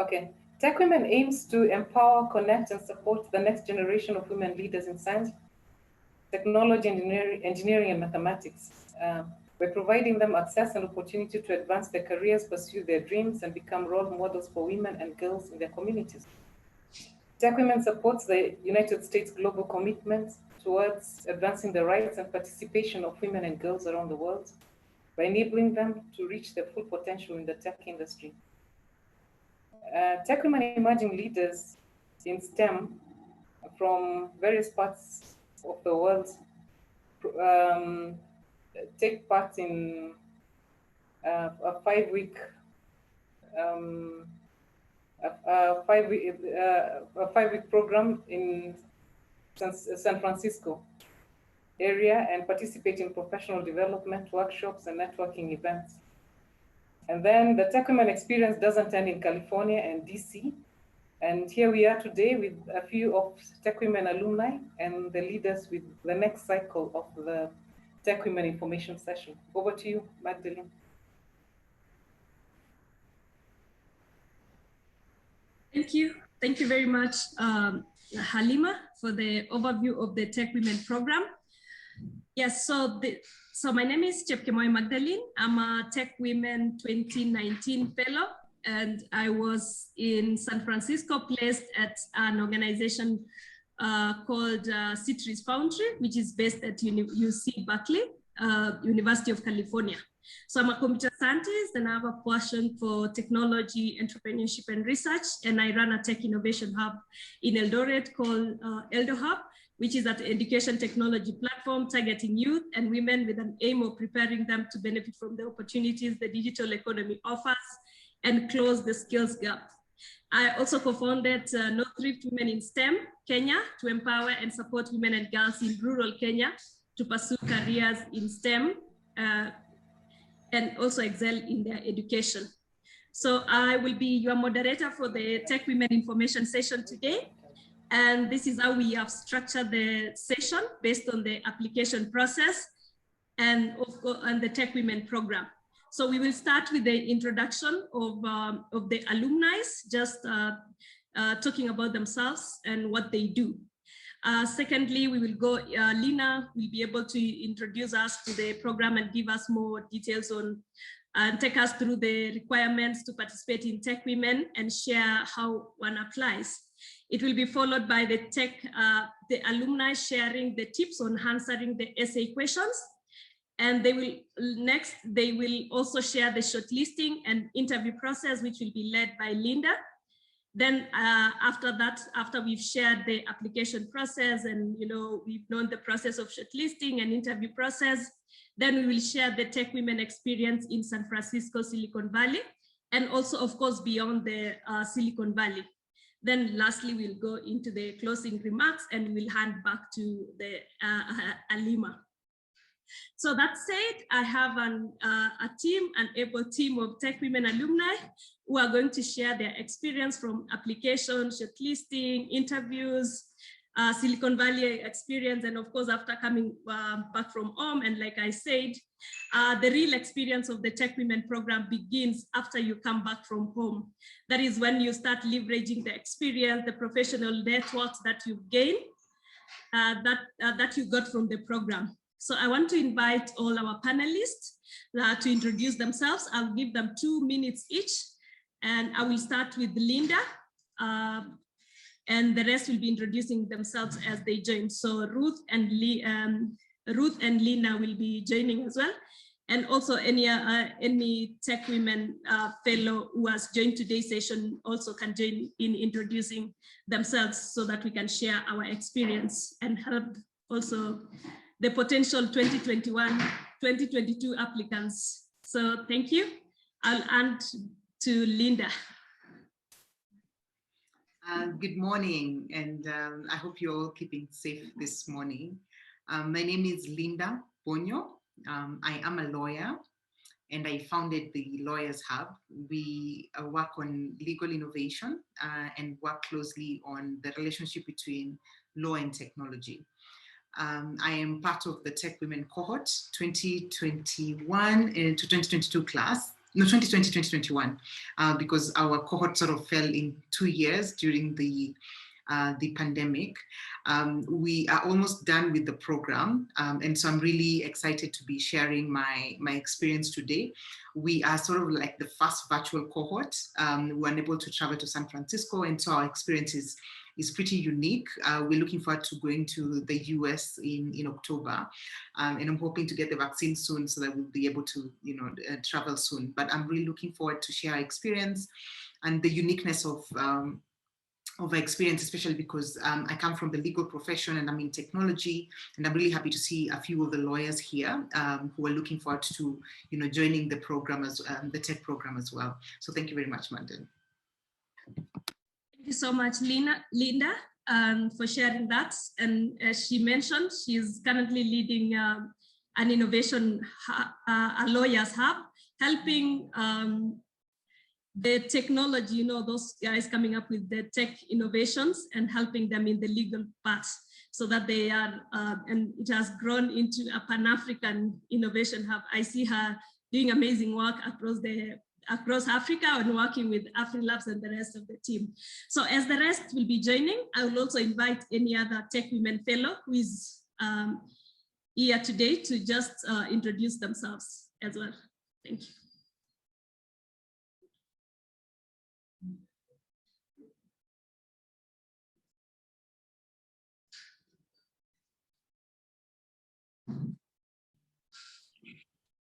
Okay. TechWomen aims to empower, connect, and support the next generation of women leaders in science, technology, engineering, and mathematics. By providing them access and opportunity to advance their careers, pursue their dreams, and become role models for women and girls in their communities. TechWomen supports the United States global commitment towards advancing the rights and participation of women and girls around the world by enabling them to reach their full potential in the tech industry. TechWomen emerging leaders in STEM from various parts of the world take part in a five-week program in San Francisco area and participate in professional development workshops and networking events. And then the TechWomen experience doesn't end in California and DC. And here we are today with a few of TechWomen alumni and the leaders with the next cycle of the TechWomen information session. Over to you, Magdalene. Thank you. Thank you very much, Halima, for the overview of the TechWomen program. Yes, so my name is Chepkemoi Magdalene. I'm a TechWomen 2019 fellow, and I was in San Francisco, placed at an organization called Citrus Foundry, which is based at UC Berkeley, University of California. So I'm a computer scientist and I have a passion for technology, entrepreneurship, and research. And I run a tech innovation hub in Eldoret called Eldo Hub, which is an education technology platform targeting youth and women with an aim of preparing them to benefit from the opportunities the digital economy offers and close the skills gap. I also co-founded North Rift Women in STEM Kenya to empower and support women and girls in rural Kenya to pursue careers in STEM and also excel in their education. So I will be your moderator for the TechWomen information session today. And this is how we have structured the session based on the application process and the TechWomen program. So we will start with the introduction of the alumni, just talking about themselves and what they do. Secondly, we will go, Lina will be able to introduce us to the program and give us more details on, and take us through the requirements to participate in TechWomen and share how one applies. It will be followed by the alumni sharing the tips on answering the essay questions. And they will also share the shortlisting and interview process, which will be led by Linda. Then after that, after we've shared the application process and we've known the process of shortlisting and interview process, then we will share the TechWomen experience in San Francisco, Silicon Valley, and also of course beyond the Silicon Valley. Then lastly, we'll go into the closing remarks and we'll hand back to the Halima. So that said, I have an able team of TechWomen alumni who are going to share their experience from application, shortlisting, interviews, Silicon Valley experience, and of course, after coming back from home. And like I said, the real experience of the TechWomen program begins after you come back from home. That is when you start leveraging the experience, the professional networks that you've gained, that you got from the program. So I want to invite all our panelists to introduce themselves. I'll give them 2 minutes each, and I will start with Linda, and the rest will be introducing themselves as they join. So Ruth and Lina will be joining as well, and also any TechWomen fellow who has joined today's session also can join in introducing themselves so that we can share our experience and help also the potential 2021-2022 applicants. So thank you. I'll hand to Linda. Good morning, and I hope you're all keeping safe this morning. My name is Linda Ponyo. I am a lawyer, and I founded the Lawyers Hub. We work on legal innovation and work closely on the relationship between law and technology. I am part of the TechWomen cohort 2021 to 2022 class, no, 2020, 2021, because our cohort sort of fell in 2 years during the pandemic. We are almost done with the program. And so I'm really excited to be sharing my experience today. We are sort of like the first virtual cohort. We were unable to travel to San Francisco, and so our experience is pretty unique. We're looking forward to going to the US in October. And I'm hoping to get the vaccine soon so that we'll be able to travel soon. But I'm really looking forward to share our experience and the uniqueness of our experience, especially because I come from the legal profession and I'm in technology, and I'm really happy to see a few of the lawyers here who are looking forward to joining the program, as the tech program as well. So thank you very much, Magdalene. Thank you so much, Linda, for sharing that. And as she mentioned, she's currently leading an innovation, a lawyer's hub, helping the technology, those guys coming up with the tech innovations and helping them in the legal part so that they are, and it has grown into a Pan-African innovation hub. I see her doing amazing work across Africa and working with AfriLabs and the rest of the team. So as the rest will be joining, I will also invite any other TechWomen fellow who is here today to just introduce themselves as well. Thank you.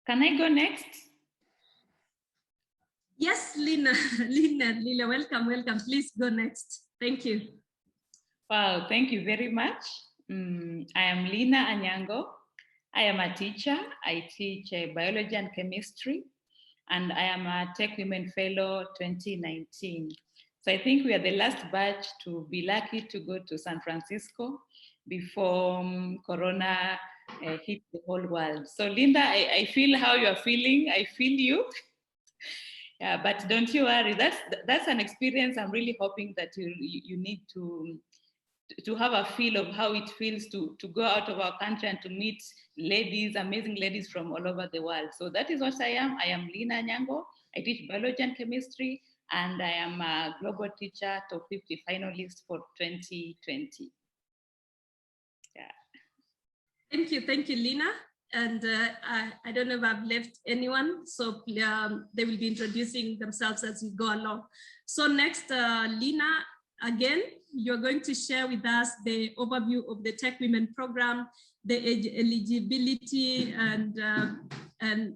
Can I go next? Yes, Lina, welcome. Please go next. Thank you. Wow, thank you very much. I am Lina Anyango. I am a teacher. I teach biology and chemistry, and I am a TechWomen Fellow 2019. So I think we are the last batch to be lucky to go to San Francisco before Corona hit the whole world. So Linda, I feel how you are feeling. I feel you. Yeah, but don't you worry. That's an experience. I'm really hoping that you need to have a feel of how it feels to go out of our country and to meet ladies, amazing ladies from all over the world. So that is what I am. I am Lina Nyango. I teach biology and chemistry, and I am a global teacher, top 50 finalist for 2020. Yeah. Thank you, Lina. And I don't know if I've left anyone, so they will be introducing themselves as we go along. So next, Lina, again, you're going to share with us the overview of the TechWomen program, the eligibility, and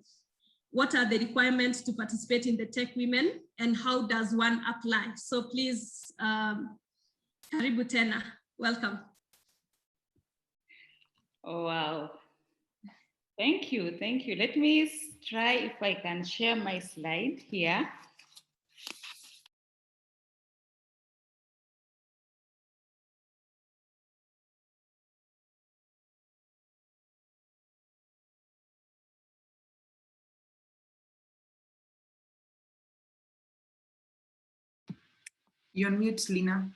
what are the requirements to participate in the TechWomen, and how does one apply? So please, Karibu Tena, welcome. Oh, wow. Thank you. Let me try if I can share my slide here. You're on mute, Lina.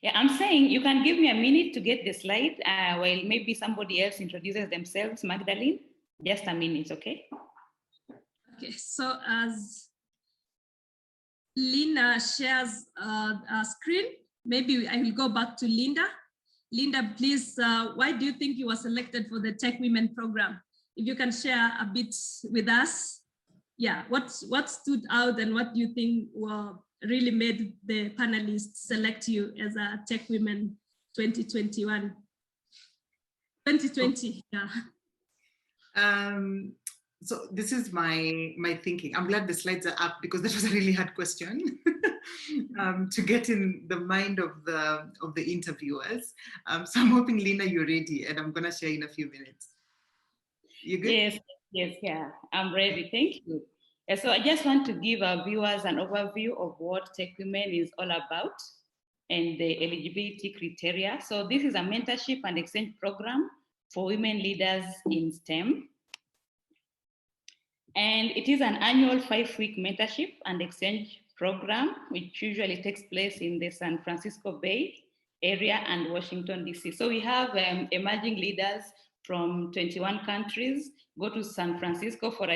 Yeah, I'm saying you can give me a minute to get the slide while maybe somebody else introduces themselves. Magdalene, just a minute, okay? Okay, so as Lina shares a screen, maybe I will go back to Linda. Linda, please, why do you think you were selected for the TechWomen program? If you can share a bit with us, yeah, what stood out and what do you think really made the panelists select you as a TechWomen 2020, yeah. So this is my thinking. I'm glad the slides are up because that was a really hard question to get in the mind of the interviewers. So I'm hoping, Lina, you're ready, and I'm gonna share in a few minutes. You good? Yes, yeah, I'm ready. Thank you. So I just want to give our viewers an overview of what TechWomen is all about and the eligibility criteria. So this is a mentorship and exchange program for women leaders in STEM. And it is an annual 5-week mentorship and exchange program, which usually takes place in the San Francisco Bay area and Washington, D.C. So we have emerging leaders from 21 countries go to San Francisco for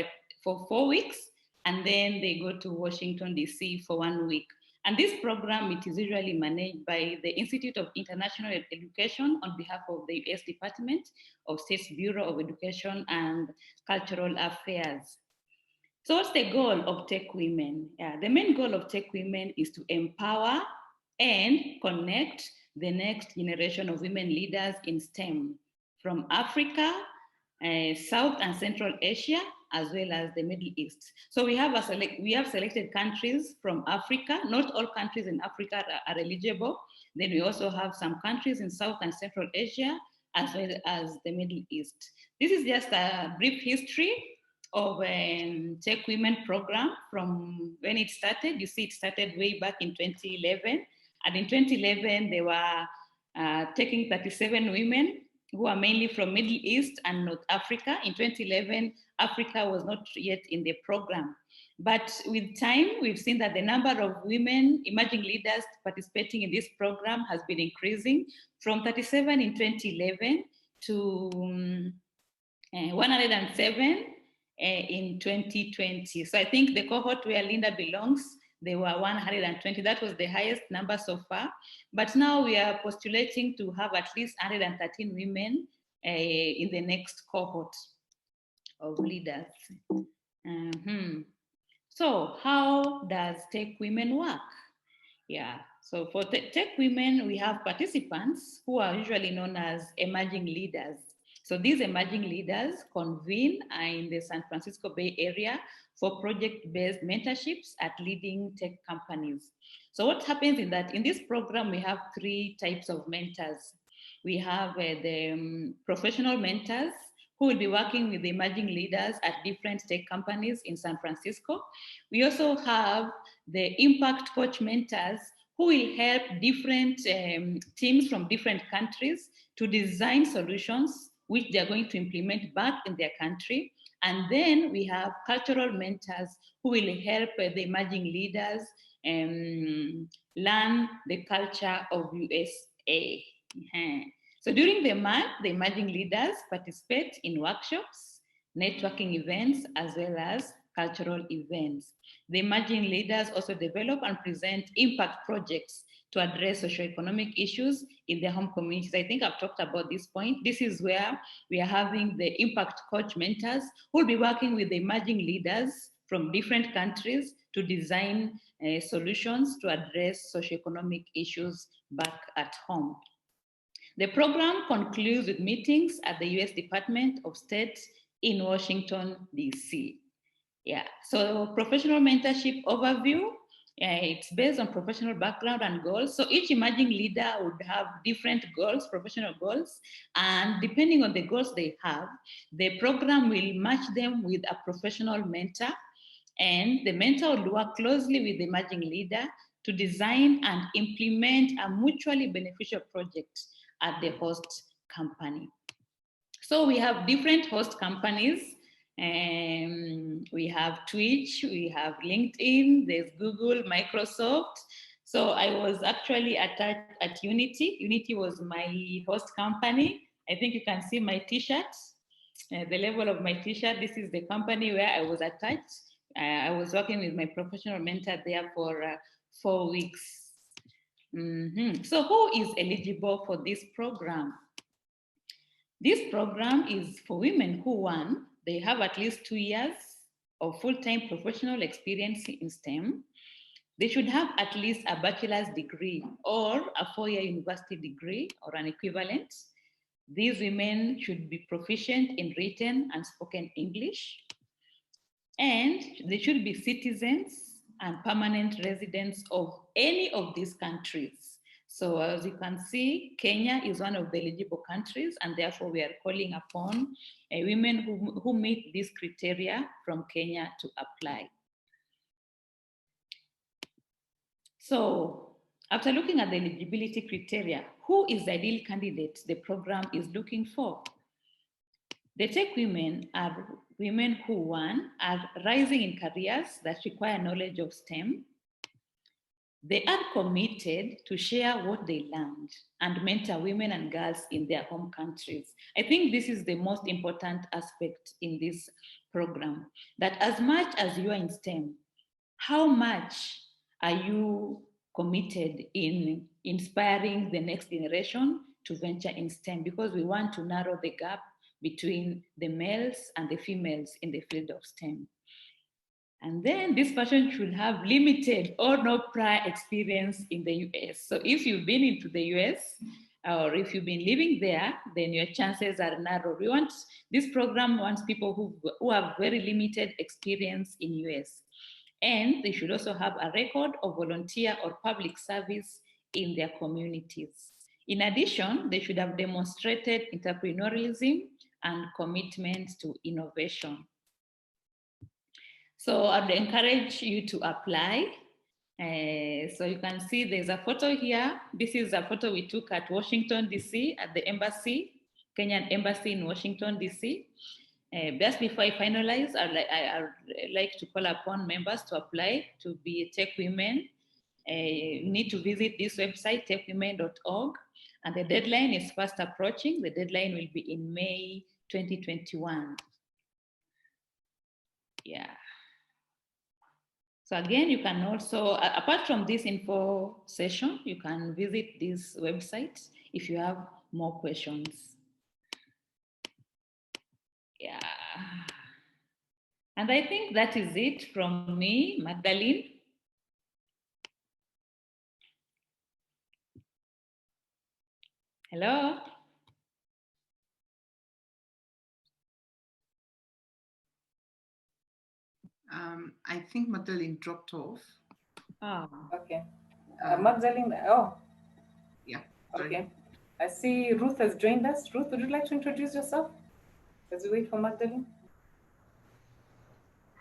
4 weeks, and then they go to Washington, D.C. for 1 week. And this program, it is usually managed by the Institute of International Education on behalf of the U.S. Department of State's Bureau of Education and Cultural Affairs. So what's the goal of TechWomen? Yeah, the main goal of TechWomen is to empower and connect the next generation of women leaders in STEM from Africa, South and Central Asia, as well as the Middle East. So we have selected countries from Africa. Not all countries in Africa are eligible. Then we also have some countries in South and Central Asia, as well as the Middle East. This is just a brief history of TechWomen program from when it started. You see, it started way back in 2011. And in 2011, they were taking 37 women who are mainly from Middle East and North Africa. In 2011, Africa was not yet in the program. But with time, we've seen that the number of women emerging leaders participating in this program has been increasing from 37 in 2011 to 107 in 2020. So I think the cohort where Linda belongs, they were 120. That was the highest number so far. But now we are postulating to have at least 113 women in the next cohort of leaders. So how does TechWomen work? Yeah, so for TechWomen, we have participants who are usually known as emerging leaders. So these emerging leaders convene in the San Francisco Bay Area for project-based mentorships at leading tech companies. So what happens is that in this program, we have 3 types of mentors. We have the professional mentors who will be working with the emerging leaders at different tech companies in San Francisco. We also have the impact coach mentors who will help different teams from different countries to design solutions which they're going to implement back in their country. And then we have cultural mentors who will help the emerging leaders learn the culture of USA. So during the month, the emerging leaders participate in workshops, networking events, as well as cultural events. The emerging leaders also develop and present impact projects to address socioeconomic issues in their home communities. I think I've talked about this point. This is where we are having the impact coach mentors who will be working with the emerging leaders from different countries to design solutions to address socioeconomic issues back at home. The program concludes with meetings at the US Department of State in Washington, DC. Yeah, so professional mentorship overview, it's based on professional background and goals. So each emerging leader would have different goals, professional goals, and depending on the goals they have, the program will match them with a professional mentor, and the mentor will work closely with the emerging leader to design and implement a mutually beneficial project at the host company. So we have different host companies. We have Twitch, we have LinkedIn, there's Google, Microsoft. So I was actually attached at Unity. Unity was my host company. I think you can see my t-shirt, the level of my t-shirt. This is the company where I was attached. I was working with my professional mentor there for 4 weeks. So who is eligible for this program? This program is for women who, one, they have at least 2 years of full-time professional experience in STEM. They should have at least a bachelor's degree or a 4-year university degree or an equivalent. These women should be proficient in written and spoken English. And they should be citizens and permanent residents of any of these countries. So as you can see, Kenya is one of the eligible countries, and therefore we are calling upon women who meet these criteria from Kenya to apply. So after looking at the eligibility criteria, who is the ideal candidate the program is looking for? The TechWomen are women who, one, are rising in careers that require knowledge of STEM. They are committed to share what they learned and mentor women and girls in their home countries. I think this is the most important aspect in this program, that as much as you are in STEM, how much are you committed in inspiring the next generation to venture in STEM? Because we want to narrow the gap between the males and the females in the field of STEM. And then this person should have limited or no prior experience in the US. So if you've been into the US or if you've been living there, then your chances are narrow. This program wants people who have very limited experience in US. And they should also have a record of volunteer or public service in their communities. In addition, they should have demonstrated entrepreneurialism and commitment to innovation. So I'd encourage you to apply. So you can see there's a photo here. This is a photo we took at Washington, D.C. at the embassy, Kenyan embassy in Washington, D.C. Just before I finalize, I'd like to call upon members to apply to be TechWomen. You need to visit this website, techwomen.org, and the deadline is fast approaching. The deadline will be in May 2021. Yeah. So again, you can also, apart from this info session, you can visit this website if you have more questions. Yeah. And I think that is it from me, Magdalene. Hello. I think Magdalene dropped off. Oh. Okay. Magdalene, oh. Yeah. Sorry. Okay. I see Ruth has joined us. Ruth, would you like to introduce yourself as we wait for Magdalene?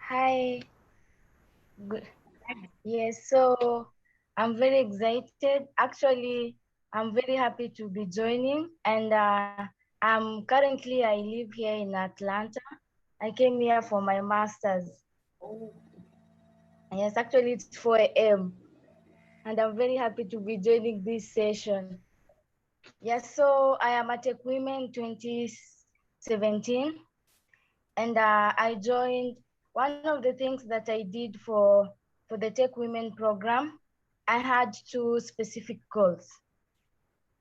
Hi. Good. Yes, so I'm very excited. Actually, I'm very happy to be joining. And currently I live here in Atlanta. I came here for my master's. Oh. Yes, actually it's 4 a.m. And I'm very happy to be joining this session. Yes, so I am at TechWomen 2017. And I joined, one of the things that I did for the TechWomen program, I had 2 specific goals.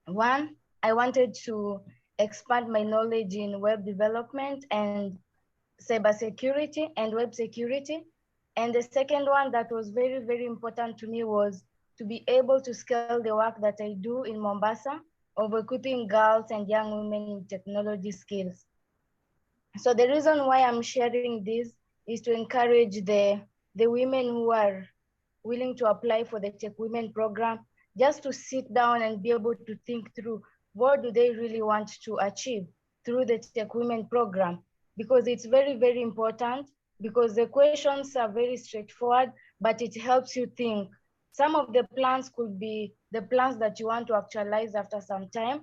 One, I wanted to expand my knowledge in web development and cybersecurity and web security. And the second one that was very, very important to me was to be able to scale the work that I do in Mombasa of equipping girls and young women in technology skills. So the reason why I'm sharing this is to encourage the women who are willing to apply for the TechWomen program, just to sit down and be able to think through what do they really want to achieve through the TechWomen program, because it's very, very important, because the questions are very straightforward, but it helps you think. Some of the plans could be the plans that you want to actualize after some time.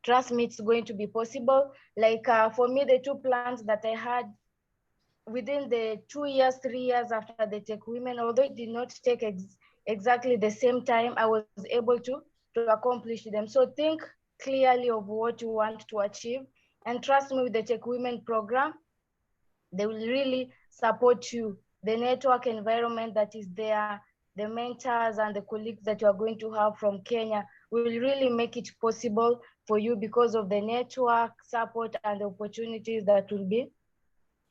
Trust me, it's going to be possible. Like for me, the 2 plans that I had within the 2 years, 3 years after the TechWomen, although it did not take exactly the same time, I was able to accomplish them. So think clearly of what you want to achieve. And trust me, with the TechWomen program, they will really support you. The network environment that is there, the mentors and the colleagues that you are going to have from Kenya will really make it possible for you because of the network support and the opportunities that will be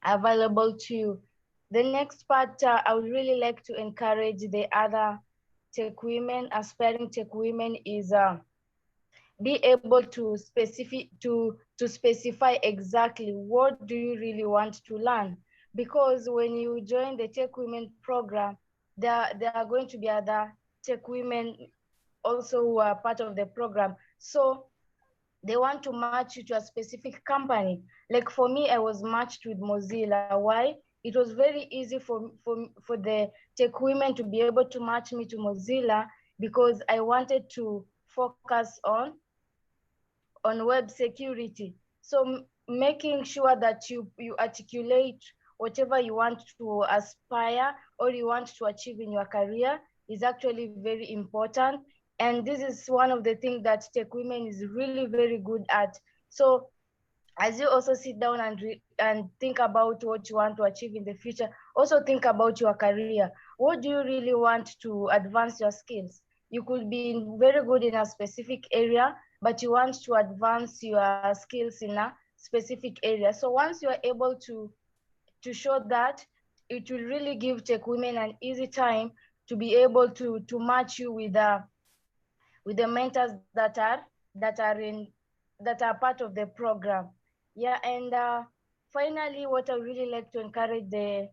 available to you. The next part, I would really like to encourage the other TechWomen, aspiring TechWomen, is be able to specify exactly what do you really want to learn. Because when you join the TechWomen program, there are going to be other TechWomen also who are part of the program. So they want to match you to a specific company. Like for me, I was matched with Mozilla. Why? It was very easy for the TechWomen to be able to match me to Mozilla, because I wanted to focus on web security. So making sure that you articulate whatever you want to aspire or you want to achieve in your career is actually very important. And this is one of the things that TechWomen is really very good at. So as you also sit down and think about what you want to achieve in the future, also think about your career. What do you really want to advance your skills? You could be very good in a specific area, but you want to advance your skills in a specific area. So once you are able to show that, it will really give TechWomen an easy time to be able to match you with the mentors that are part of the program. Yeah, and finally, what I really like to encourage the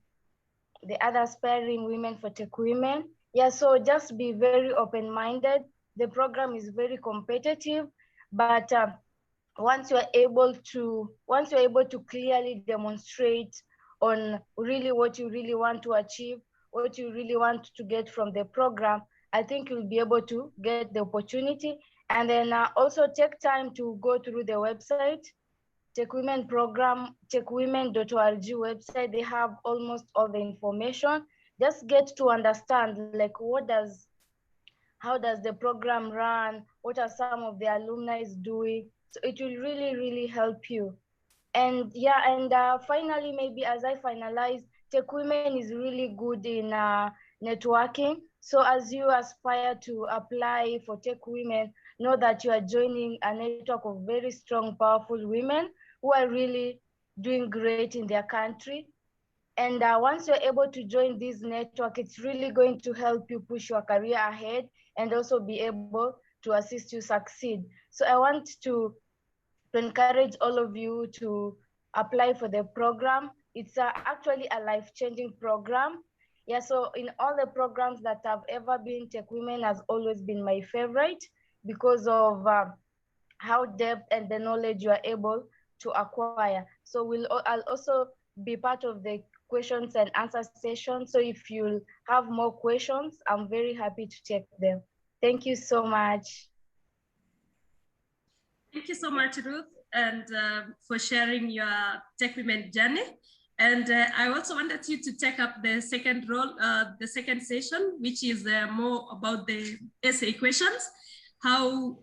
other aspiring women for TechWomen. Yeah, so just be very open-minded. The program is very competitive, but once you're able to clearly demonstrate on really what you really want to achieve, what you really want to get from the program, I think you'll be able to get the opportunity. And then also take time to go through the website, TechWomen program, techwomen.org website. They have almost all the information. Just get to understand like how does the program run? What are some of the alumni doing? So it will really, really help you. And yeah, and finally, maybe as I finalize, TechWomen is really good in networking. So as you aspire to apply for TechWomen, know that you are joining a network of very strong, powerful women who are really doing great in their country. And once you're able to join this network, it's really going to help you push your career ahead and also be able to assist you succeed. So I want to encourage all of you to apply for the program. It's actually a life-changing program. Yeah, so in all the programs that have ever been, TechWomen has always been my favorite because of how depth and the knowledge you are able to acquire. So I'll also be part of the questions and answer session. So if you have more questions, I'm very happy to take them. Thank you so much. Thank you so much, Ruth, and for sharing your TechWomen journey. And I also wanted you to take up the second role, the second session, which is more about the essay questions. How,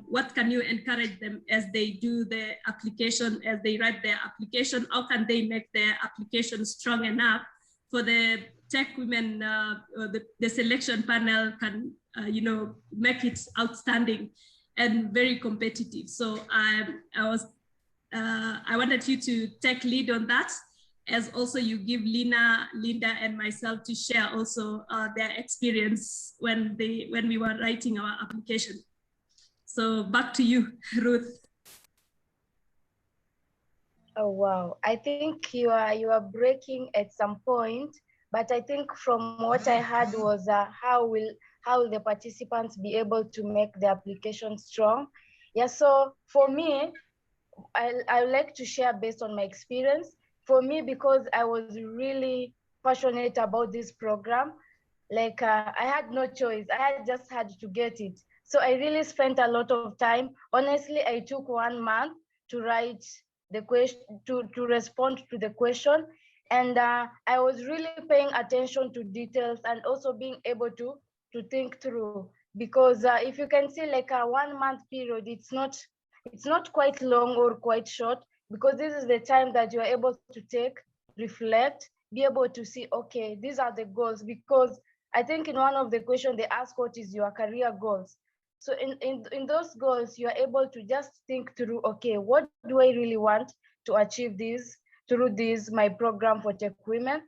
what can you encourage them as they do the application, as they write their application? How can they make their application strong enough for the TechWomen, the selection panel can, make it outstanding and very competitive. So I wanted you to take lead on that, as also you give Linda, and myself to share also their experience when we were writing our application. So back to you, Ruth. Oh wow! I think you are breaking at some point, but I think from what I heard was how will the participants be able to make the application strong? Yeah. So for me, I like to share based on my experience. For me, because I was really passionate about this program, like I had no choice. I just had to get it. So I really spent a lot of time. Honestly, I took 1 month to write the question, to respond to the question. And I was really paying attention to details and also being able to think through. Because if you can see like a 1 month period, it's not quite long or quite short, because this is the time that you're able to take, reflect, be able to see, okay, these are the goals. Because I think in one of the questions they ask, what is your career goals? So in those goals, you are able to just think through, okay, what do I really want to achieve this through this, my program for TechWomen?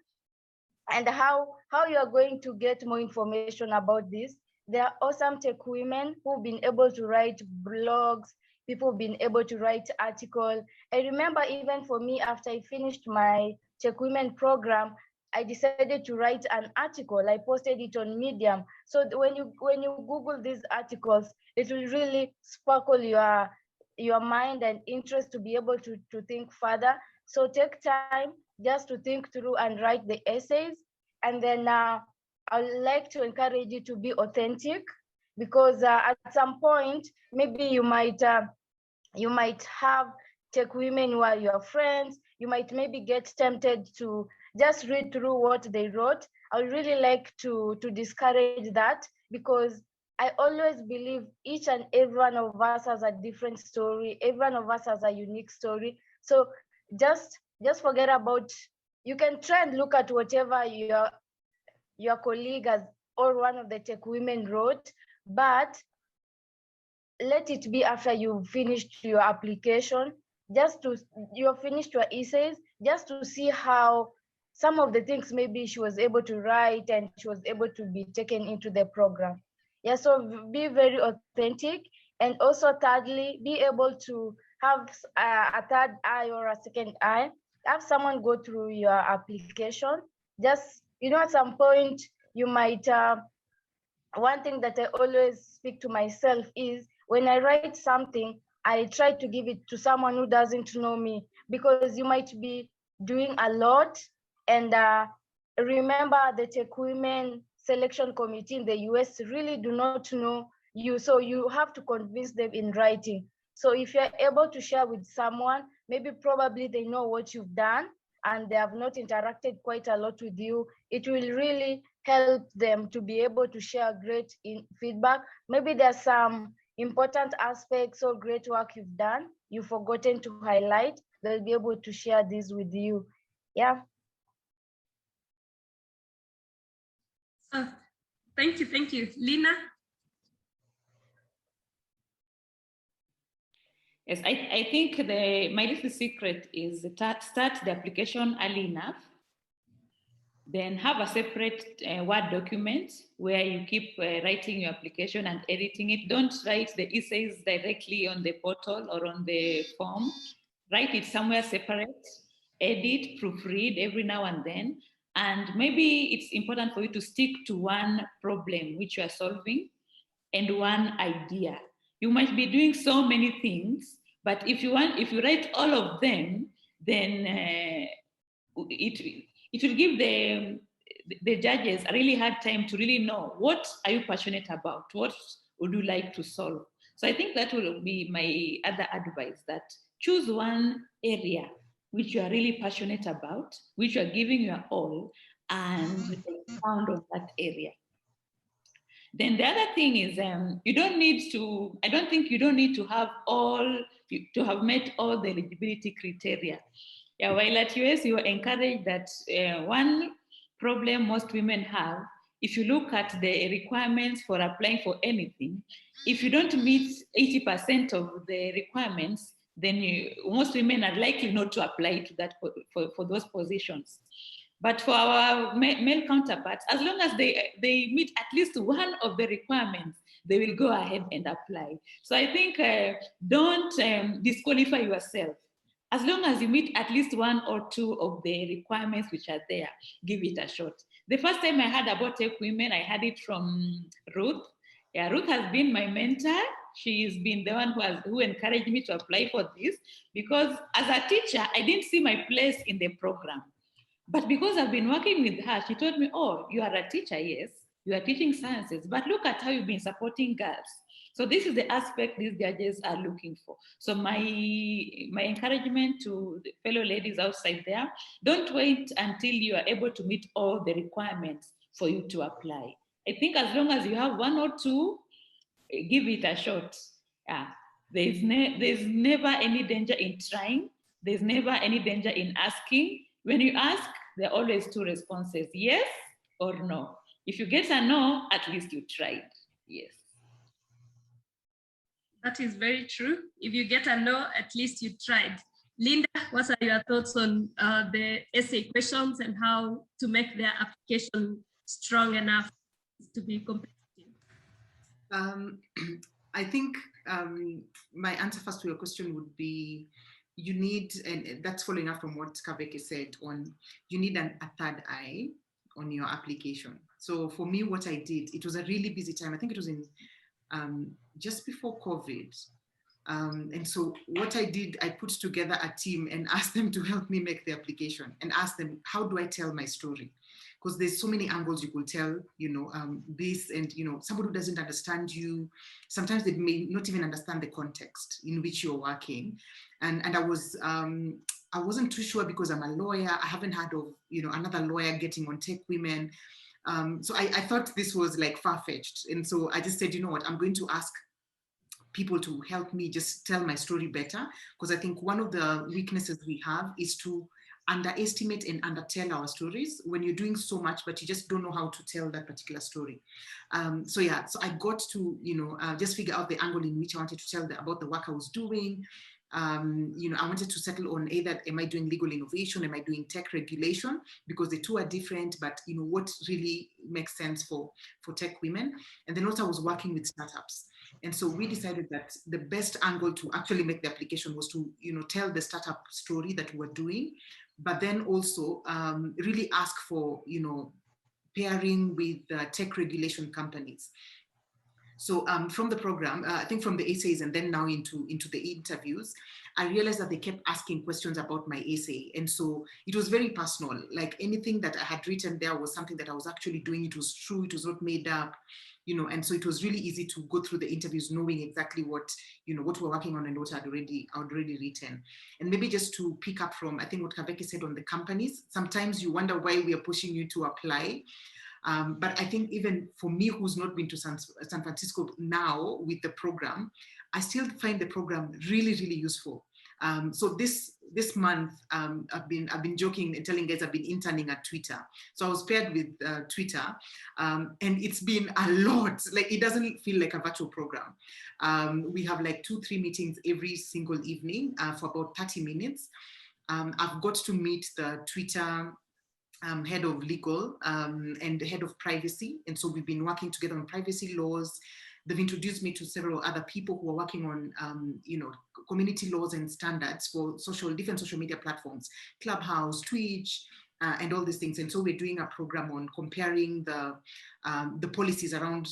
And how you are going to get more information about this. There are awesome TechWomen who've been able to write blogs, people been able to write articles. I remember even for me, after I finished my TechWomen program, I decided to write an article. I posted it on Medium. So when you Google these articles, it will really sparkle your mind and interest to be able to think further. So take time just to think through and write the essays. And then I would like to encourage you to be authentic, because at some point, maybe you might have TechWomen who are your friends. You might maybe get tempted to just read through what they wrote I would really like to discourage that, because I always believe each and every one of us has a different story. Every one of us has a unique story. So just forget about, you can try and look at whatever your colleague has or one of the tech women wrote, but let it be after you've finished your application, you've finished your essays, just to see how some of the things maybe she was able to write and she was able to be taken into the program. Yeah, so be very authentic. And also thirdly, be able to have a third eye or a second eye. Have someone go through your application. Just, at some point you might, one thing that I always speak to myself is, when I write something, I try to give it to someone who doesn't know me, because you might be doing a lot. And remember, the Tech Women Selection Committee in the US really do not know you. So you have to convince them in writing. So if you're able to share with someone, maybe probably they know what you've done and they have not interacted quite a lot with you, it will really help them to be able to share great feedback. Maybe there's some important aspects or great work you've done, you've forgotten to highlight, they'll be able to share this with you. Yeah. Thank you. Lina? Yes, I think my little secret is start the application early enough, then have a separate Word document where you keep writing your application and editing it. Don't write the essays directly on the portal or on the form. Write it somewhere separate, edit, proofread every now and then. And maybe it's important for you to stick to one problem which you are solving and one idea. You might be doing so many things, but if you write all of them, then it will give the judges a really hard time to really know what are you passionate about, what would you like to solve. So I think that will be my other advice, that choose one area which you are really passionate about, which you are giving your all, and expound on that area. Then the other thing is, I don't think you don't need to have met all the eligibility criteria. Yeah, while at US, you are encouraged that one problem most women have, if you look at the requirements for applying for anything, if you don't meet 80% of the requirements, then most women are likely not to apply to that for those positions. But for our male counterparts, as long as they meet at least one of the requirements, they will go ahead and apply. So I think don't disqualify yourself. As long as you meet at least one or two of the requirements which are there, give it a shot. The first time I heard about Tech Women, I heard it from Ruth. Yeah, Ruth has been my mentor. She's been the one who encouraged me to apply for this, because as a teacher, I didn't see my place in the program. But because I've been working with her, she told me, oh, you are a teacher, yes, you are teaching sciences, but look at how you've been supporting girls. So this is the aspect these judges are looking for. So my encouragement to the fellow ladies outside there, don't wait until you are able to meet all the requirements for you to apply. I think as long as you have one or two, give it a shot. Yeah. There's never any danger in trying. There's never any danger in asking. When you ask, there are always two responses, yes or no. If you get a no, at least you tried. Yes. That is very true. If you get a no, at least you tried. Linda, what are your thoughts on the essay questions and how to make their application strong enough to be competitive? I think my answer first to your question would be, you need, and that's following up from what Kaveke said, you need a third eye on your application. So for me, what I did, it was a really busy time. I think it was in just before COVID. And so what I did, I put together a team and asked them to help me make the application, and asked them, how do I tell my story? Because there's so many angles you could tell, this, and, somebody who doesn't understand you, sometimes they may not even understand the context in which you're working. And I was I wasn't too sure because I'm a lawyer. I haven't heard of, another lawyer getting on TechWomen. So I thought this was like far-fetched. And so I just said, you know what, I'm going to ask people to help me just tell my story better. Because I think one of the weaknesses we have is to underestimate and undertell our stories when you're doing so much, but you just don't know how to tell that particular story. So I got to, just figure out the angle in which I wanted to tell about the work I was doing. I wanted to settle on either, am I doing legal innovation? Am I doing tech regulation? Because the two are different, but what really makes sense for TechWomen. And then also I was working with startups. And so we decided that the best angle to actually make the application was to, tell the startup story that we're doing, but then also really ask for, pairing with tech regulation companies. So from the program, I think from the essays and then now into the interviews, I realized that they kept asking questions about my essay. And so it was very personal, like anything that I had written there was something that I was actually doing. It was true, it was not made up, and so it was really easy to go through the interviews knowing exactly what, what we're working on and what I'd already written. And maybe just to pick up from, I think what Kabeke said on the companies, sometimes you wonder why we are pushing you to apply. But I think even for me, who's not been to San Francisco now with the program, I still find the program really, really useful. So this month, I've been joking and telling guys I've been interning at Twitter. So I was paired with Twitter, and it's been a lot. Like, it doesn't feel like a virtual program. We have like 2-3 meetings every single evening for about 30 minutes. I've got to meet the Twitter head of legal and the head of privacy. And so we've been working together on privacy laws. They've introduced me to several other people who are working on, community laws and standards for different social media platforms, Clubhouse, Twitch, and all these things. And so we're doing a program on comparing the policies around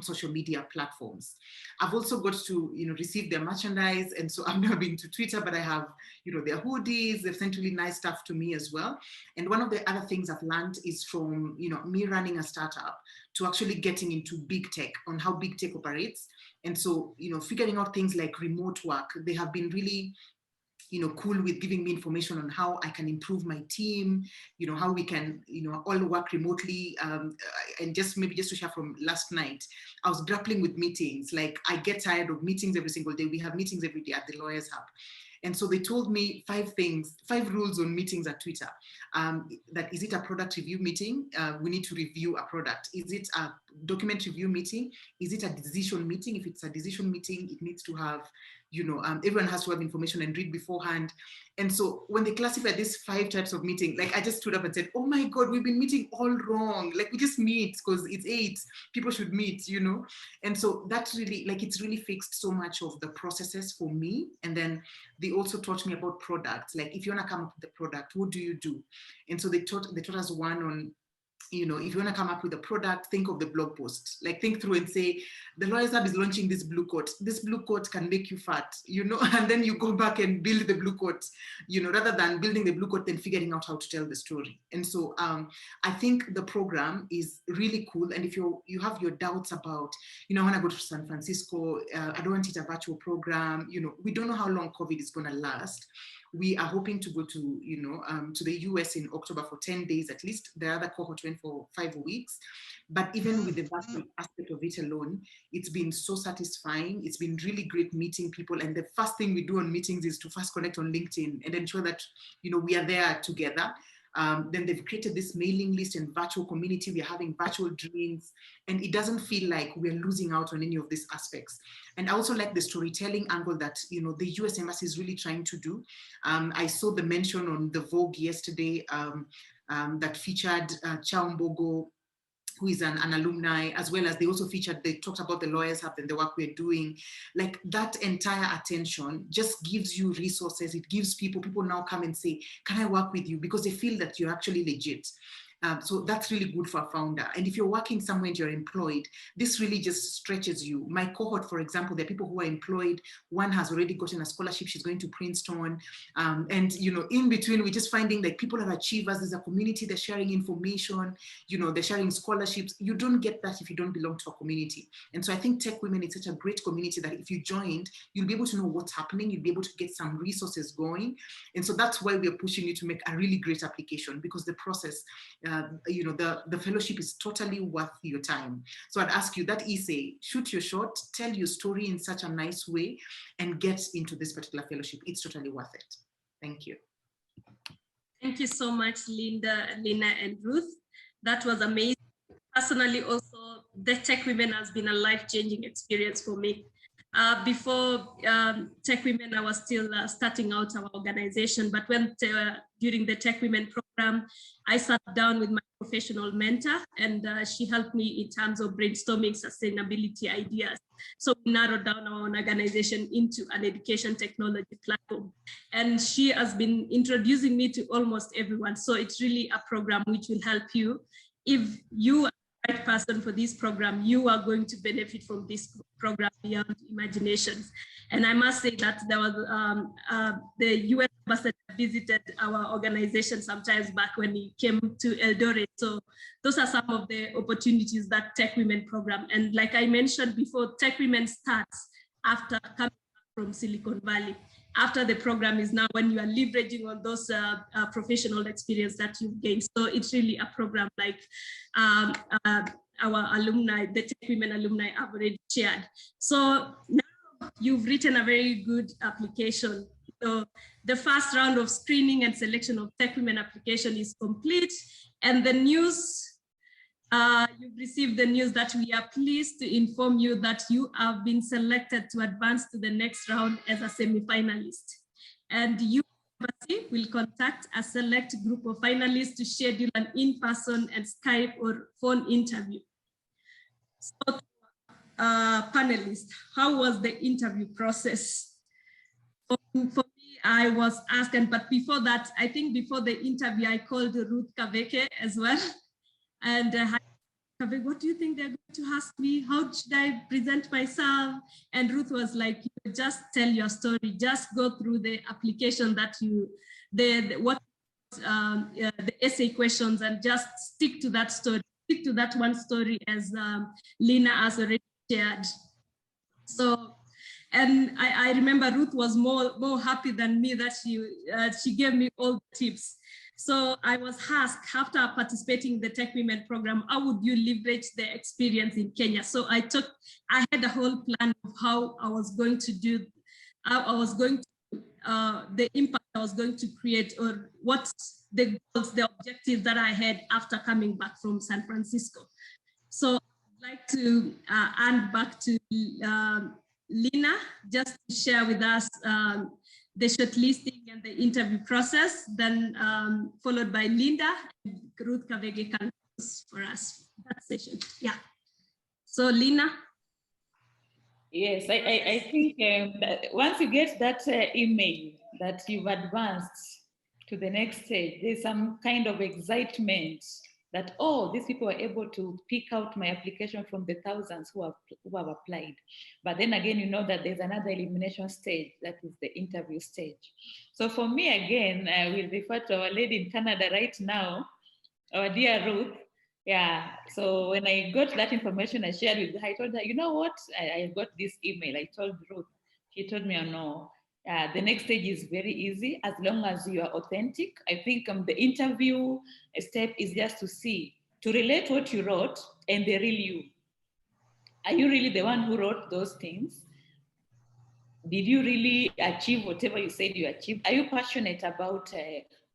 social media platforms. I've also got to, receive their merchandise. And so I've never been to Twitter, but I have, their hoodies. They've sent really nice stuff to me as well. And one of the other things I've learned is from, me running a startup to actually getting into big tech, on how big tech operates. And so, figuring out things like remote work, they have been really, cool with giving me information on how I can improve my team, how we can, all work remotely. And just to share from last night, I was grappling with meetings. Like, I get tired of meetings every single day. We have meetings every day at the Lawyers Hub. And so they told me 5 rules on meetings at Twitter. That is it a product review meeting? We need to review a product. Is it a document review meeting? Is it a decision meeting? If it's a decision meeting, it needs to have, everyone has to have information and read beforehand. And so when they classify these 5 types of meeting, like, I just stood up and said, oh my God, we've been meeting all wrong. Like, we just meet because it's 8, people should meet, And so that's really, like, it's really fixed so much of the processes for me. And then they also taught me about products. Like, if you want to come up with a product, what do you do? And so they taught us one on, if you want to come up with a product, think of the blog post. Like, think through and say, the Lawyers Hub is launching this blue coat. This blue coat can make you fat, and then you go back and build the blue coat, rather than building the blue coat, then figuring out how to tell the story. And so I think the program is really cool. And if you have your doubts about, I want to go to San Francisco, I don't want it a virtual program, we don't know how long COVID is going to last. We are hoping to go to, to the US in October for 10 days at least. The other cohort went for 5 weeks. But even with the virtual aspect of it alone, it's been so satisfying. It's been really great meeting people. And the first thing we do on meetings is to first connect on LinkedIn and ensure that, we are there together. Then they've created this mailing list and virtual community. We're having virtual drinks, and it doesn't feel like we're losing out on any of these aspects. And I also like the storytelling angle that, the US Embassy is really trying to do. I saw the mention on the Vogue yesterday that featured Chao Mbogo, who is an alumni, as well as they talked about the Lawyers Hub and the work we're doing. Like, that entire attention just gives you resources. It gives people now come and say, can I work with you? Because they feel that you're actually legit. So that's really good for a founder. And if you're working somewhere and you're employed, this really just stretches you. My cohort, for example, there are people who are employed. One has already gotten a scholarship. She's going to Princeton. And, you know, in between, we're just finding like people are achievers. There's a community, they're sharing information, you know, they're sharing scholarships. You don't get that if you don't belong to a community. And so I think TechWomen is such a great community that if you joined, you'll be able to know what's happening. You'll be able to get some resources going. And so that's why we're pushing you to make a really great application, because the process, you know, the fellowship is totally worth your time. So I'd ask you that essay, shoot your shot, tell your story in such a nice way, and get into this particular fellowship. It's totally worth it. Thank you. Thank you so much, Linda, Lina, and Ruth. That was amazing. Personally, also, the TechWomen has been a life-changing experience for me. Before TechWomen, I was still starting out our organization, but when during the TechWomen program, I sat down with my professional mentor, and she helped me in terms of brainstorming sustainability ideas. So we narrowed down our organization into an education technology platform. And she has been introducing me to almost everyone. So it's really a program which will help you. If you are the right person for this program, you are going to benefit from this program beyond imaginations. And I must say that there was the US ambassador visited our organization sometimes back when he came to Eldoret. So those are some of the opportunities that TechWomen program. And like I mentioned before, TechWomen starts after coming from Silicon Valley. After the program is now when you are leveraging on those professional experience that you've gained. So it's really a program like our alumni, the TechWomen alumni have already shared. So now you've written a very good application. So the first round of screening and selection of TechWomen application is complete. And the news, you've received the news that we are pleased to inform you that you have been selected to advance to the next round as a semi-finalist. And you will contact a select group of finalists to schedule an in-person and Skype or phone interview. So, panelists, how was the interview process? For me, I was asked, but before that, I think before the interview, I called Ruth Kaveke as well. And what do you think they're going to ask me? How should I present myself? And Ruth was like, just tell your story. Just go through the application that you, the essay questions, and just stick to that story. Stick to that one story, as Lina has already shared. So, and I remember Ruth was more happy than me that she gave me all the tips. So I was asked, after participating in the TechWomen program, how would you leverage the experience in Kenya? So I had a whole plan of how I was going to do, the impact I was going to create, or what the goals, the objectives that I had after coming back from San Francisco. So I'd like to hand back to Lina, just to share with us the shortlisting and the interview process, then followed by Linda and Ruth Kavege can close for us that session. Yeah. So Lina. Yes, I think that once you get that email that you've advanced to the next stage, there's some kind of excitement that, oh, these people were able to pick out my application from the thousands who have applied. But then again, you know that there's another elimination stage, that is the interview stage. So for me, again, I will refer to our lady in Canada right now, our dear Ruth. Yeah, so when I got that information, I shared with her. I told her, you know what, I got this email. I told Ruth. She told me, oh no, the next stage is very easy as long as you are authentic. I think the interview step is just to relate what you wrote and the real you. Are you really the one who wrote those things? Did you really achieve whatever you said you achieved? Are you passionate about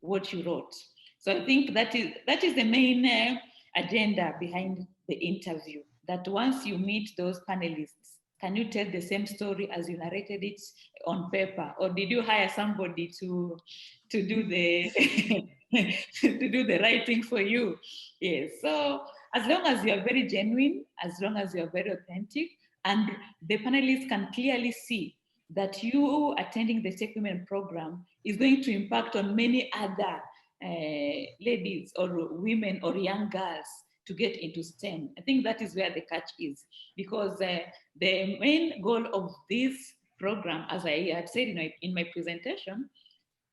what you wrote? So I think that is the main agenda behind the interview, that once you meet those panelists, can you tell the same story as you narrated it on paper, or did you hire somebody to do the to do the writing for you? Yes. So as long as you are very genuine, as long as you are very authentic, and the panelists can clearly see that you attending the TechWomen program is going to impact on many other ladies or women or young girls to get into STEM. I think that is where the catch is, because the main goal of this program, as I had said in my presentation,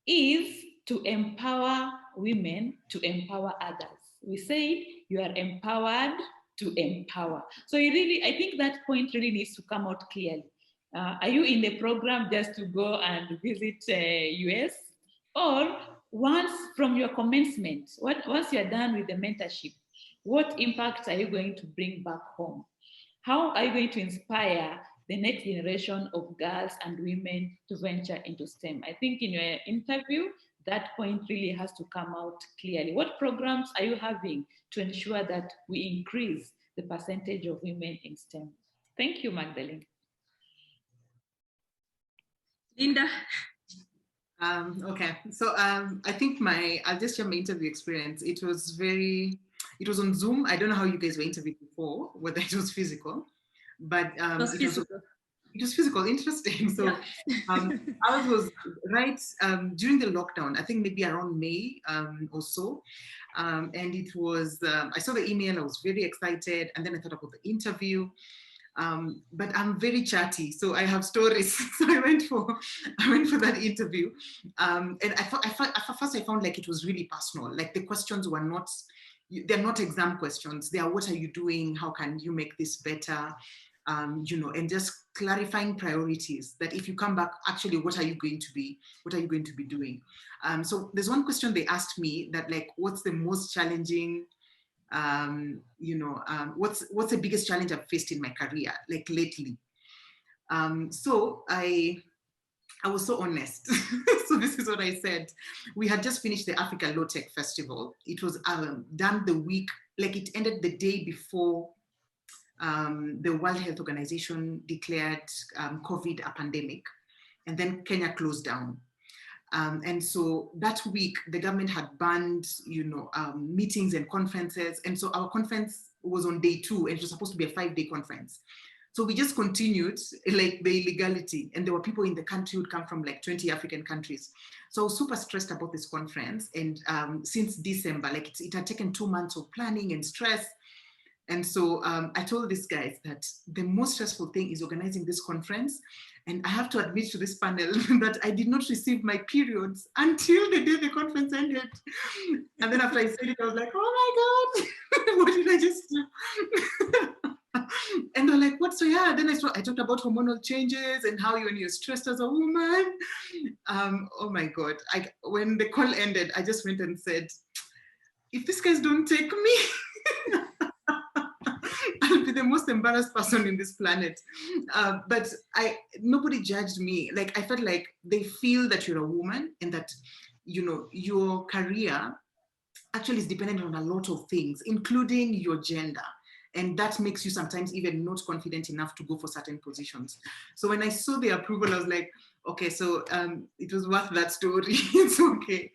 is to empower women to empower others. We say you are empowered to empower. So I think that point really needs to come out clearly. Are you in the program just to go and visit US? Or once from your commencement, once you're done with the mentorship, what impact are you going to bring back home? How are you going to inspire the next generation of girls and women to venture into STEM? I think in your interview, that point really has to come out clearly. What programs are you having to ensure that we increase the percentage of women in STEM? Thank you, Magdalene. Linda. Okay, so I think I'll just share my interview experience. It was on Zoom. I don't know how you guys were interviewed before, whether it was physical, but it was physical, interesting. So yeah. ours was right during the lockdown, I think maybe around May or so. And it was, I saw the email, I was very excited. And then I thought about the interview. But I'm very chatty, so I have stories. So I went for that interview, and at first I found like it was really personal. Like the questions were not, they're not exam questions. They are, what are you doing? How can you make this better? And just clarifying priorities. That if you come back, actually, what are you going to be doing? So there's one question they asked me that like, what's the most challenging? What's the biggest challenge I've faced in my career, like lately? So I was so honest. So this is what I said. We had just finished the Africa Low Tech Festival. It was done the week, like it ended the day before the World Health Organization declared COVID a pandemic, and then Kenya closed down. And so that week, the government had banned, meetings and conferences. And so our conference was on day 2, and it was supposed to be a 5-day conference. So we just continued like the illegality, and there were people in the country who'd come from like 20 African countries. So I was super stressed about this conference. And since December, like it had taken 2 months of planning and stress. And so I told these guys that the most stressful thing is organizing this conference. And I have to admit to this panel that I did not receive my periods until the day the conference ended. And then after I said it, I was like, oh my God, what did I just do? And they're like, what? So yeah, then I talked about hormonal changes and how when you're stressed as a woman. Oh my God. When the call ended, I just went and said, if these guys don't take me, I'll be the most embarrassed person in this planet. But nobody judged me. Like I felt like they feel that you're a woman and that, your career actually is dependent on a lot of things, including your gender. And that makes you sometimes even not confident enough to go for certain positions. So when I saw the approval, I was like, okay, so it was worth that story. It's okay.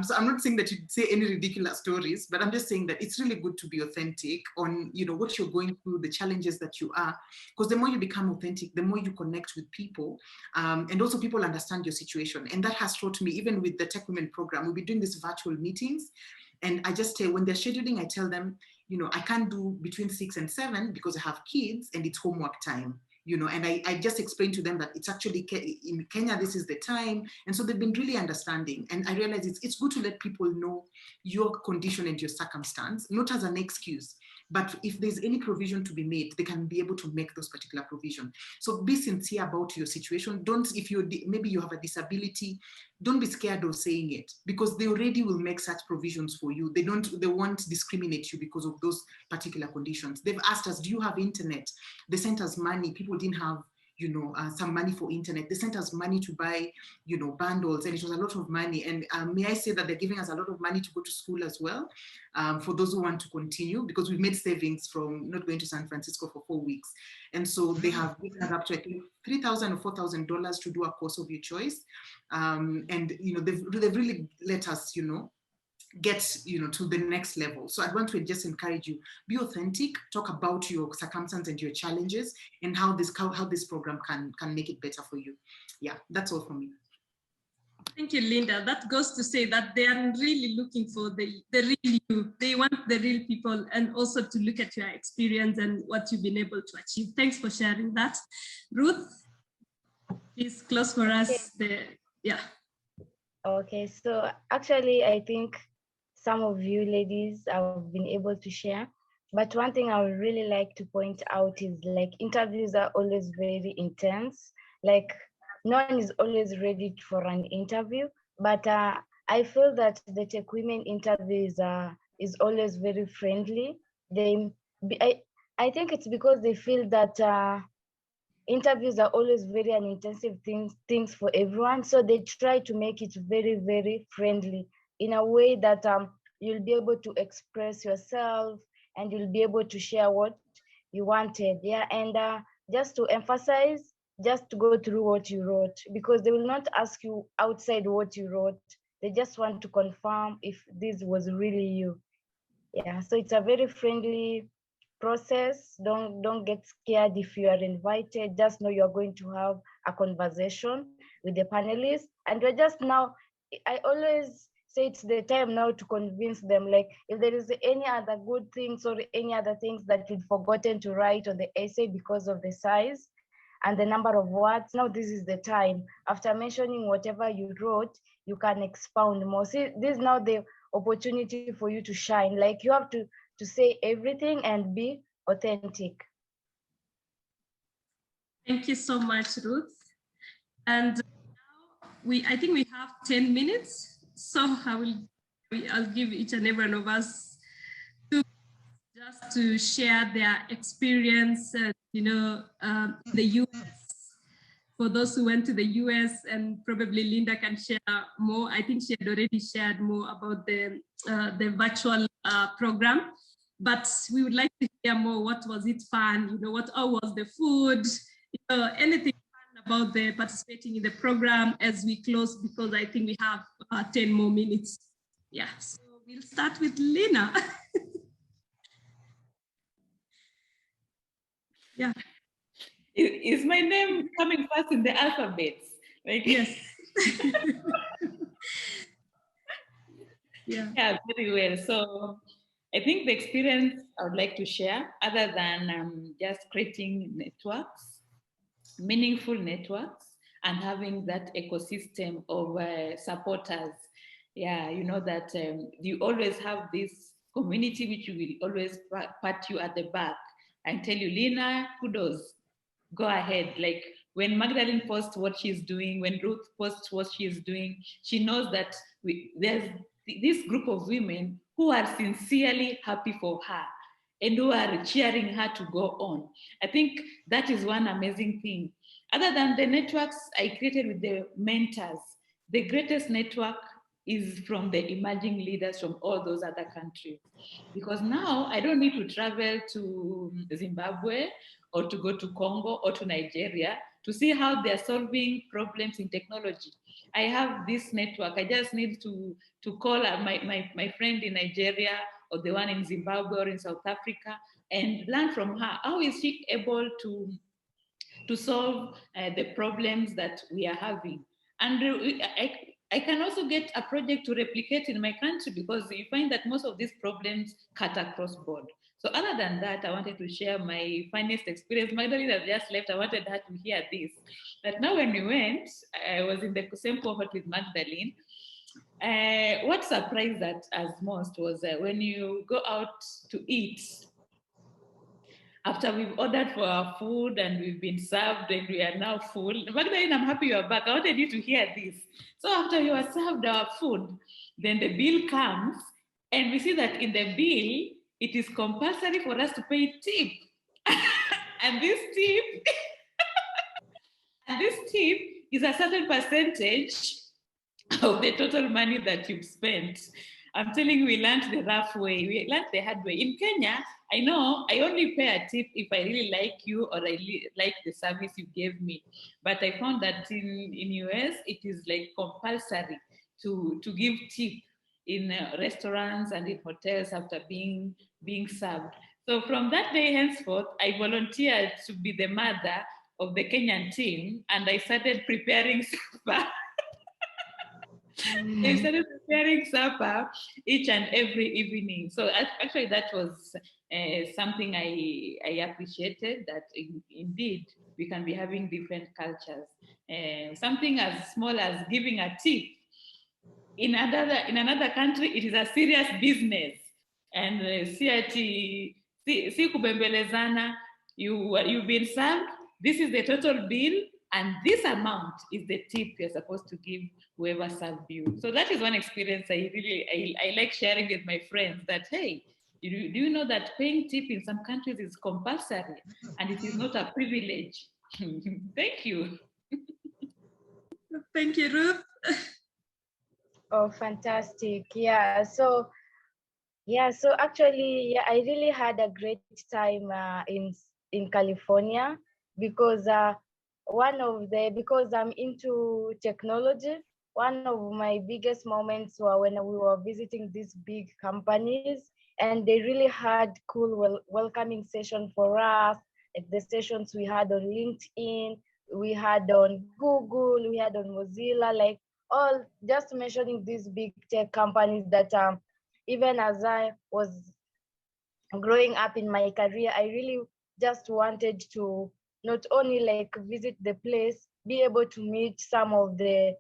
So I'm not saying that you say any ridiculous stories, but I'm just saying that it's really good to be authentic on, what you're going through, the challenges that you are, because the more you become authentic, the more you connect with people, and also people understand your situation. And that has taught me, even with the TechWomen program, we'll be doing these virtual meetings. And I just say, when they're scheduling, I tell them, I can't do between 6 and 7 because I have kids and it's homework time. And I just explained to them that it's actually in Kenya, this is the time. And so they've been really understanding. And I realize it's good to let people know your condition and your circumstance, not as an excuse, but if there's any provision to be made, they can be able to make those particular provision. So be sincere about your situation. Maybe you have a disability, don't be scared of saying it, because they already will make such provisions for you. They won't discriminate you because of those particular conditions. They've asked us, do you have internet? They sent us money. People didn't have some money for internet. They sent us money to buy, bundles, and it was a lot of money. And may I say that they're giving us a lot of money to go to school as well, for those who want to continue, because we've made savings from not going to San Francisco for 4 weeks. And so they have given us up to, I think, $3,000 or $4,000 to do a course of your choice. And, they've really let us, get to the next level. So I want to just encourage you, be authentic, talk about your circumstances and your challenges, and how this program can make it better for you. Yeah, that's all from me. Thank you, Linda. That goes to say that they are really looking for the real you. They want the real people, and also to look at your experience and what you've been able to achieve. Thanks for sharing that. Ruth, please close for us. Yeah. Okay, so actually, I think some of you ladies have been able to share, but one thing I would really like to point out is like interviews are always very intense. Like no one is always ready for an interview, but I feel that the TechWomen interview is always very friendly. I think it's because they feel that interviews are always very an intensive things for everyone, so they try to make it very, very friendly in a way that you'll be able to express yourself and you'll be able to share what you wanted. Yeah, and just to emphasize, just to go through what you wrote, because they will not ask you outside what you wrote. They just want to confirm if this was really you. Yeah, so it's a very friendly process. Don't get scared if you are invited. Just know you're going to have a conversation with the panelists, and we're just now, I always say it's the time now to convince them, like if there is any other good things or any other things that you've forgotten to write on the essay because of the size and the number of words, now this is the time. After mentioning whatever you wrote, you can expound more. See, this is now the opportunity for you to shine. Like you have to say everything and be authentic. Thank you so much, Ruth. And now I think we have 10 minutes. So I'll give each and every one of us just to share their experience, the US. For those who went to the US, and probably Linda can share more. I think she had already shared more about the virtual program, but we would like to hear more. What was it fun? How was the food? Anything fun about the participating in the program as we close, because I think we have 10 more minutes. Yeah, so we'll start with Lina. Yeah. Is my name coming first in the alphabet? Like, yes. Yeah, very well. So I think the experience I would like to share, other than just creating networks, meaningful networks, and having that ecosystem of supporters. Yeah, you know that you always have this community which will always pat you at the back and tell you, Lina, kudos, go ahead. Like when Magdalene posts what she's doing, when Ruth posts what she's doing, she knows that there's this group of women who are sincerely happy for her and who are cheering her to go on. I think that is one amazing thing. Other than the networks I created with the mentors, the greatest network is from the emerging leaders from all those other countries. Because now I don't need to travel to Zimbabwe or to go to Congo or to Nigeria to see how they're solving problems in technology. I have this network. I just need to call my friend in Nigeria or the one in Zimbabwe or in South Africa and learn from her. How is she able to solve the problems that we are having? And I can also get a project to replicate in my country, because you find that most of these problems cut across board. So other than that, I wanted to share my funniest experience. Magdalene has just left. I wanted her to hear this. But now when we went, I was in the same cohort with Magdalene. What surprised us most was when you go out to eat, after we've ordered for our food and we've been served and we are now full. Magdalene, I'm happy you are back. I wanted you to hear this. So after you are served our food, then the bill comes and we see that in the bill, it is compulsory for us to pay tip. and this tip is a certain percentage of the total money that you've spent. I'm telling you, we learned the rough way. We learned the hard way. In Kenya, I know I only pay a tip if I really like you or I really like the service you gave me. But I found that in US, it is like compulsory to give tip in restaurants and in hotels after being served. So from that day henceforth, I volunteered to be the mother of the Kenyan team, and I started preparing supper. They started preparing supper each and every evening. So actually that was something I appreciated, that indeed we can be having different cultures. Something as small as giving a tip. In another country, it is a serious business. And si kubembelezana, you've been served, this is the total bill, and this amount is the tip you're supposed to give whoever served you. So that is one experience I like sharing with my friends, that, hey, do you know that paying tip in some countries is compulsory and it is not a privilege? Thank you. Thank you, Ruth. Oh, fantastic. So actually, I really had a great time in California, because because I'm into technology. One of my biggest moments were when we were visiting these big companies, and they really had cool welcoming session for us, like the sessions we had on LinkedIn, we had on Google, we had on Mozilla, like all just mentioning these big tech companies that even as I was growing up in my career, I really just wanted to not only like visit the place, be able to meet some of the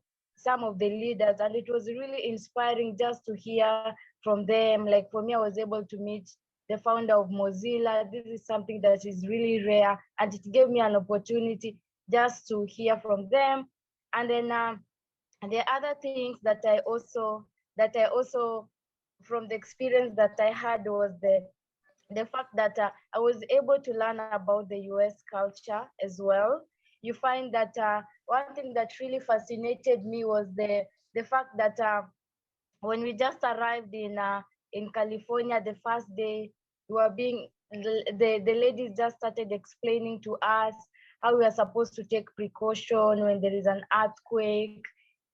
leaders, and it was really inspiring just to hear from them. Like for me, I was able to meet the founder of Mozilla. This is something that is really rare, and it gave me an opportunity just to hear from them. And then the other things that I also from the experience that I had was the fact that I was able to learn about the US culture as well. You find that one thing that really fascinated me was the fact that when we just arrived in California, the first day, we were the ladies just started explaining to us how we are supposed to take precaution when there is an earthquake.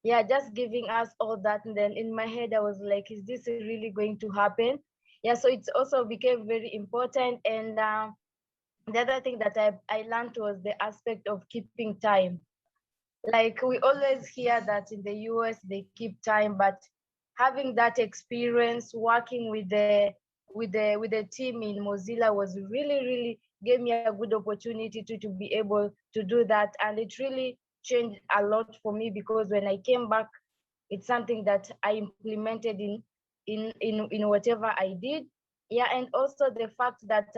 Yeah, just giving us all that. And then in my head, I was like, is this really going to happen? Yeah, so it also became very important. And the other thing that I learned was the aspect of keeping time. Like we always hear that in the US they keep time, but having that experience working with the team in Mozilla was really gave me a good opportunity to be able to do that. And it really changed a lot for me, because when I came back, it's something that I implemented in whatever I did. Yeah, and also the fact that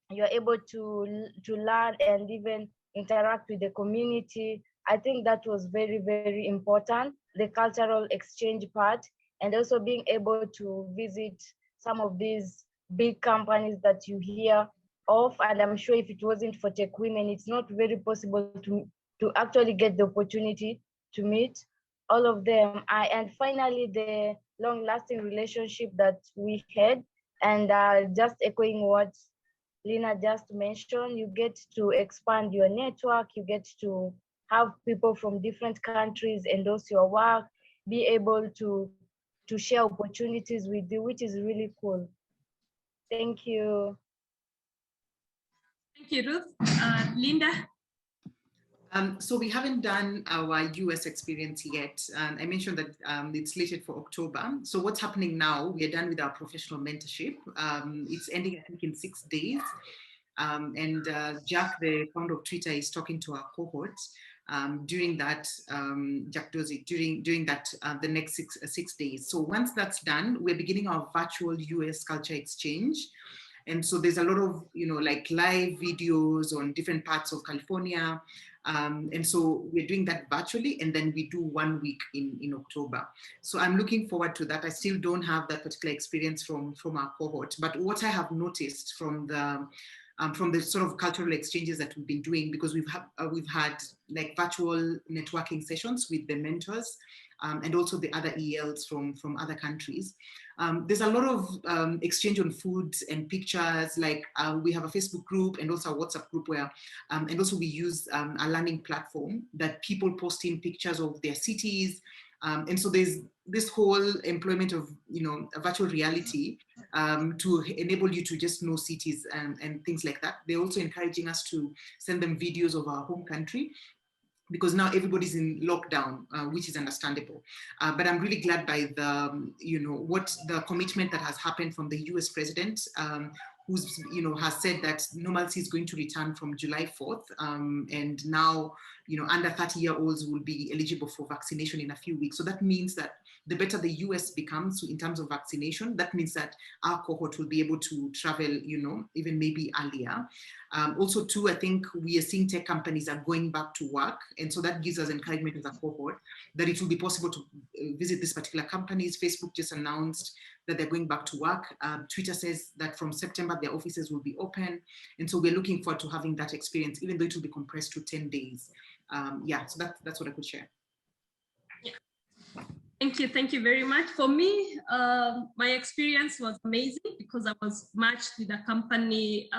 you're able to learn and even interact with the community. I think that was very important, the cultural exchange part, and also being able to visit some of these big companies that you hear of. And I'm sure if it wasn't for TechWomen, it's not very possible to actually get the opportunity to meet all of them. And finally, the long-lasting relationship that we had, and just echoing what Lina just mentioned, you get to expand your network, you get to have people from different countries endorse your work, be able to share opportunities with you, which is really cool. Thank you. Thank you, Ruth. Linda? So we haven't done our US experience yet. I mentioned that it's slated for October. So what's happening now, we are done with our professional mentorship. It's ending, I think, in 6 days. And Jack, the founder of Twitter, is talking to our cohorts during that, Jack does it during that, the next six days. So once that's done, we're beginning our virtual US culture exchange. And so there's a lot of, like live videos on different parts of California. And so we're doing that virtually, and then we do 1 week in October. So I'm looking forward to that. I still don't have that particular experience from our cohort, but what I have noticed from the sort of cultural exchanges that we've been doing, because we've had like virtual networking sessions with the mentors, and also the other ELs from other countries. There's a lot of exchange on food and pictures. Like we have a Facebook group and also a WhatsApp group where, and also we use a learning platform that people post in pictures of their cities. And so there's this whole employment of, a virtual reality to enable you to just know cities and things like that. They're also encouraging us to send them videos of our home country. because now everybody's in lockdown, which is understandable. But I'm really glad by the, what the commitment that has happened from the US president, who's, has said that normalcy is going to return from July 4th. And now, under 30-year-olds will be eligible for vaccination in a few weeks. So that means that the better the US becomes in terms of vaccination, that means that our cohort will be able to travel, even maybe earlier. Also too, I think we are seeing tech companies are going back to work. And so that gives us encouragement as a cohort that it will be possible to visit these particular companies. Facebook just announced that they're going back to work. Twitter says that from September, their offices will be open. And so we're looking forward to having that experience, even though it will be compressed to 10 days. So that's what I could share. Thank you very much. For me, my experience was amazing because I was matched with a company,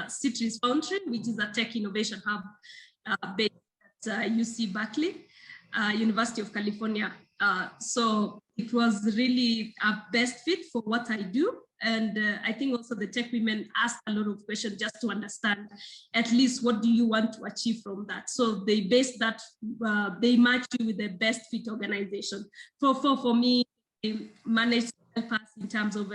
Citrus Foundry, which is a tech innovation hub based at UC Berkeley, University of California. So it was really a best fit for what I do. And I think also the TechWomen asked a lot of questions just to understand at least what do you want to achieve from that. So they based that, they match you with the best fit organization. For me, they managed to help us in terms of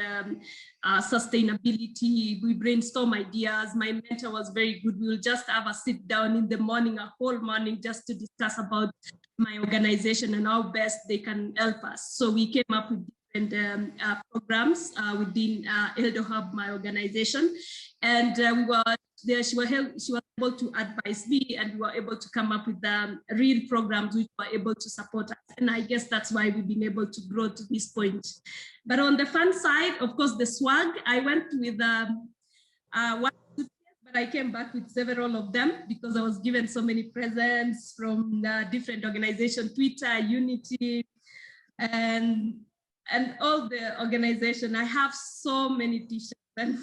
sustainability. We brainstorm ideas. My mentor was very good. We will just have a sit down in the morning, a whole morning, just to discuss about my organization and how best they can help us. So we came up with different programs within Eldo Hub, my organization, and we were there. She was able to advise me, and we were able to come up with real programs which were able to support us. And I guess that's why we've been able to grow to this point. But on the fun side, of course, the swag, I went with one, but I came back with several of them because I was given so many presents from different organizations, Twitter, Unity, and all the organization. I have so many t-shirts and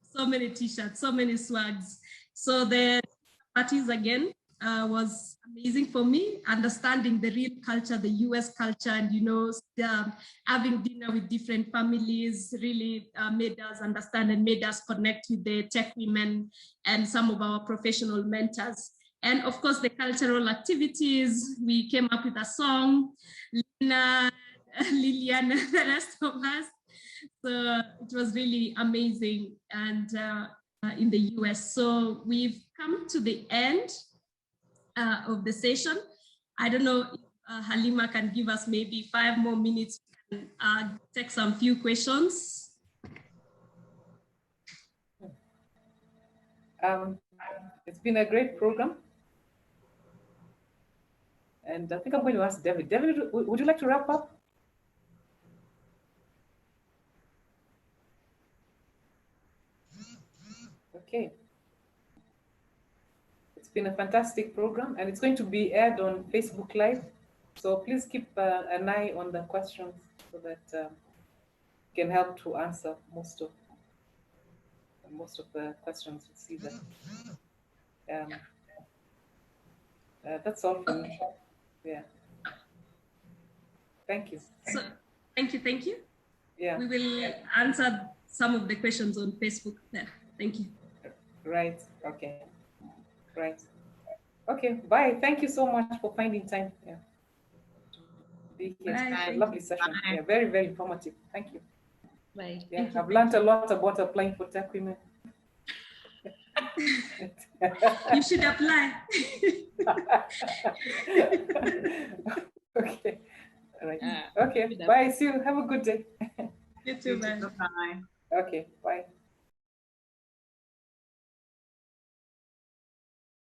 so many swags. So the parties again was amazing for me, understanding the real culture, the US culture, and having dinner with different families really made us understand and made us connect with the TechWomen and some of our professional mentors. And of course, the cultural activities, we came up with a song, Lina, Liliana, the rest of us. So it was really amazing, and in the US. So we've come to the end of the session. I don't know if Halima can give us maybe 5 more minutes and take some few questions. It's been a great program. And I think I'm going to ask David. David, would you like to wrap up? Okay. It's been a fantastic program, and it's going to be aired on Facebook Live. So please keep an eye on the questions so that we can help to answer most of the questions you see there. That's all for me. Yeah. Thank you. So, thank you. Yeah. We will answer some of the questions on Facebook there. Thank you. Right. Okay. Right. Okay. Bye. Thank you so much for finding time. Yeah. Be here. Bye. A lovely session. Bye. Yeah. Very, very informative. Thank you. Bye. Yeah. I've learned a lot about applying for TechWomen. You should apply. Okay. All right. Okay. Bye. See you. Have a good day. You too. Bye. Bye. Okay. Bye.